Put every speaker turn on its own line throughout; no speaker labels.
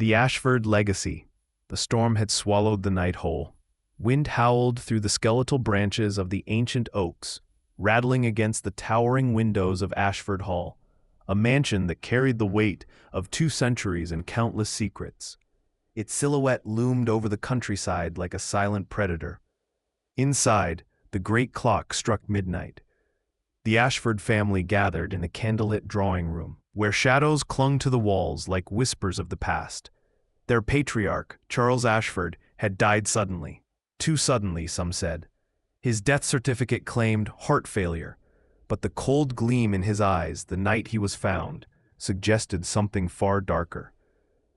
The Ashford Legacy. The storm had swallowed the night whole. Wind howled through the skeletal branches of the ancient oaks, rattling against the towering windows of Ashford Hall, a mansion that carried the weight of 2 centuries and countless secrets. Its silhouette loomed over the countryside like a silent predator. Inside, the great clock struck midnight. The Ashford family gathered in the candlelit drawing room, where shadows clung to the walls like whispers of the past. Their patriarch, Charles Ashford, had died suddenly. Too suddenly, some said. His death certificate claimed heart failure, but the cold gleam in his eyes the night he was found suggested something far darker.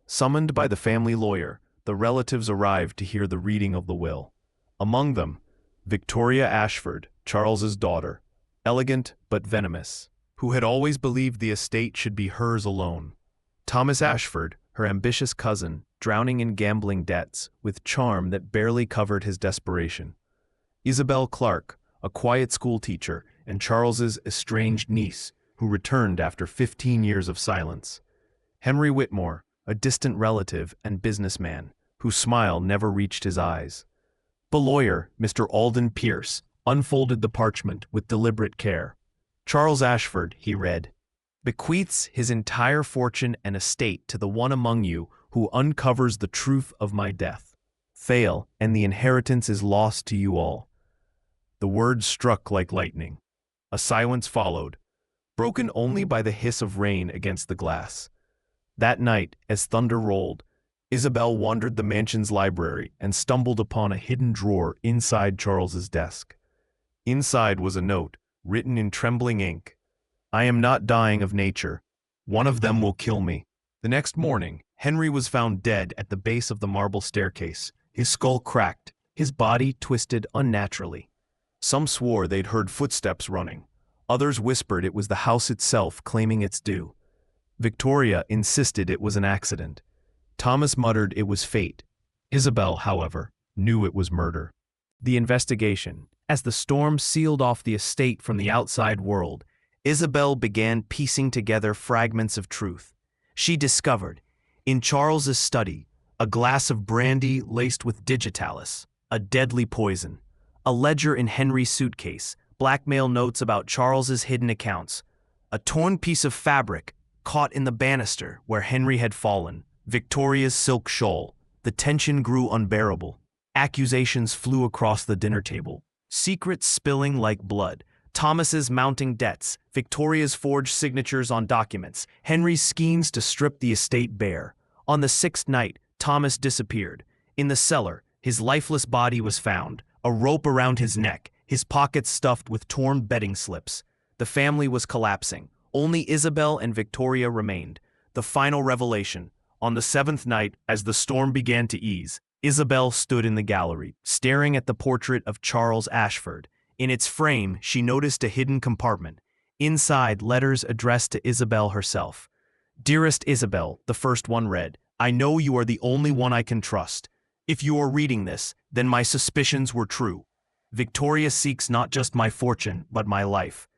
Summoned by the family lawyer, the relatives arrived to hear the reading of the will. Among them, Victoria Ashford, Charles's daughter, elegant but venomous, who had always believed the estate should be hers alone. Thomas Ashford, her ambitious cousin, drowning in gambling debts, with charm that barely covered his desperation. Isabel Clark, a quiet schoolteacher, and Charles's estranged niece, who returned after 15 years of silence. Henry Whitmore, a distant relative and businessman, whose smile never reached his eyes. The lawyer, Mr. Alden Pierce, unfolded the parchment with deliberate care. Charles Ashford, he read, bequeaths his entire fortune and estate to the one among you who uncovers the truth of my death. Fail, and the inheritance is lost to you all. The words struck like lightning. A silence followed, broken only by the hiss of rain against the glass. That night, as thunder rolled, Isabel wandered the mansion's library and stumbled upon a hidden drawer inside Charles's desk. Inside was a note, written in trembling ink. I am not dying of nature. One of them will kill me. The next morning, Henry was found dead at the base of the marble staircase, his skull cracked, his body twisted unnaturally. Some swore they'd heard footsteps running. Others whispered it was the house itself claiming its due. Victoria insisted it was an accident. Thomas muttered it was fate. Isabel, however, knew it was murder. The investigation. As the storm sealed off the estate from the outside world, Isabel began piecing together fragments of truth. She discovered, in Charles's study, a glass of brandy laced with digitalis, a deadly poison, a ledger in Henry's suitcase, blackmail notes about Charles's hidden accounts, a torn piece of fabric caught in the banister where Henry had fallen, Victoria's silk shawl. The tension grew unbearable. Accusations flew across the dinner table, secrets spilling like blood. Thomas's mounting debts, Victoria's forged signatures on documents, Henry's schemes to strip the estate bare. On the 6th night, Thomas disappeared. In the cellar, his lifeless body was found, a rope around his neck, his pockets stuffed with torn betting slips. The family was collapsing. Only Isabel and Victoria remained. The final revelation. On the 7th night, as the storm began to ease, Isabel stood in the gallery, staring at the portrait of Charles Ashford. In its frame, she noticed a hidden compartment. Inside, letters addressed to Isabel herself. Dearest Isabel, the first one read, I know you are the only one I can trust. If you are reading this, then my suspicions were true. Victoria seeks not just my fortune, but my life.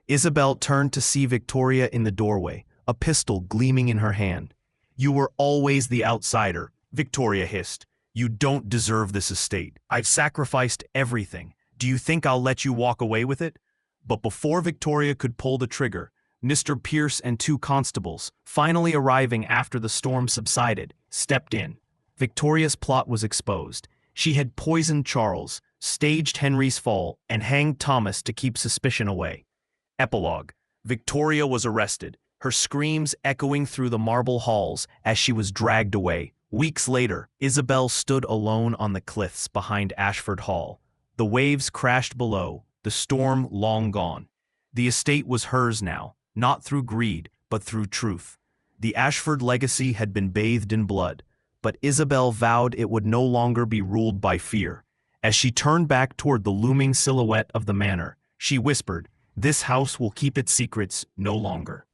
Isabel turned to see Victoria in the doorway, a pistol gleaming in her hand. You were always the outsider, Victoria hissed. You don't deserve this estate. I've sacrificed everything. Do you think I'll let you walk away with it? But before Victoria could pull the trigger, Mr. Pierce and 2 constables, finally arriving after the storm subsided, stepped in. Victoria's plot was exposed. She had poisoned Charles, staged Henry's fall, and hanged Thomas to keep suspicion away. Epilogue. Victoria was arrested, her screams echoing through the marble halls as she was dragged away. Weeks later, Isabel stood alone on the cliffs behind Ashford Hall. The waves crashed below, the storm long gone. The estate was hers now, not through greed, but through truth. The Ashford legacy had been bathed in blood, but Isabel vowed it would no longer be ruled by fear. As she turned back toward the looming silhouette of the manor, she whispered, "This house will keep its secrets no longer."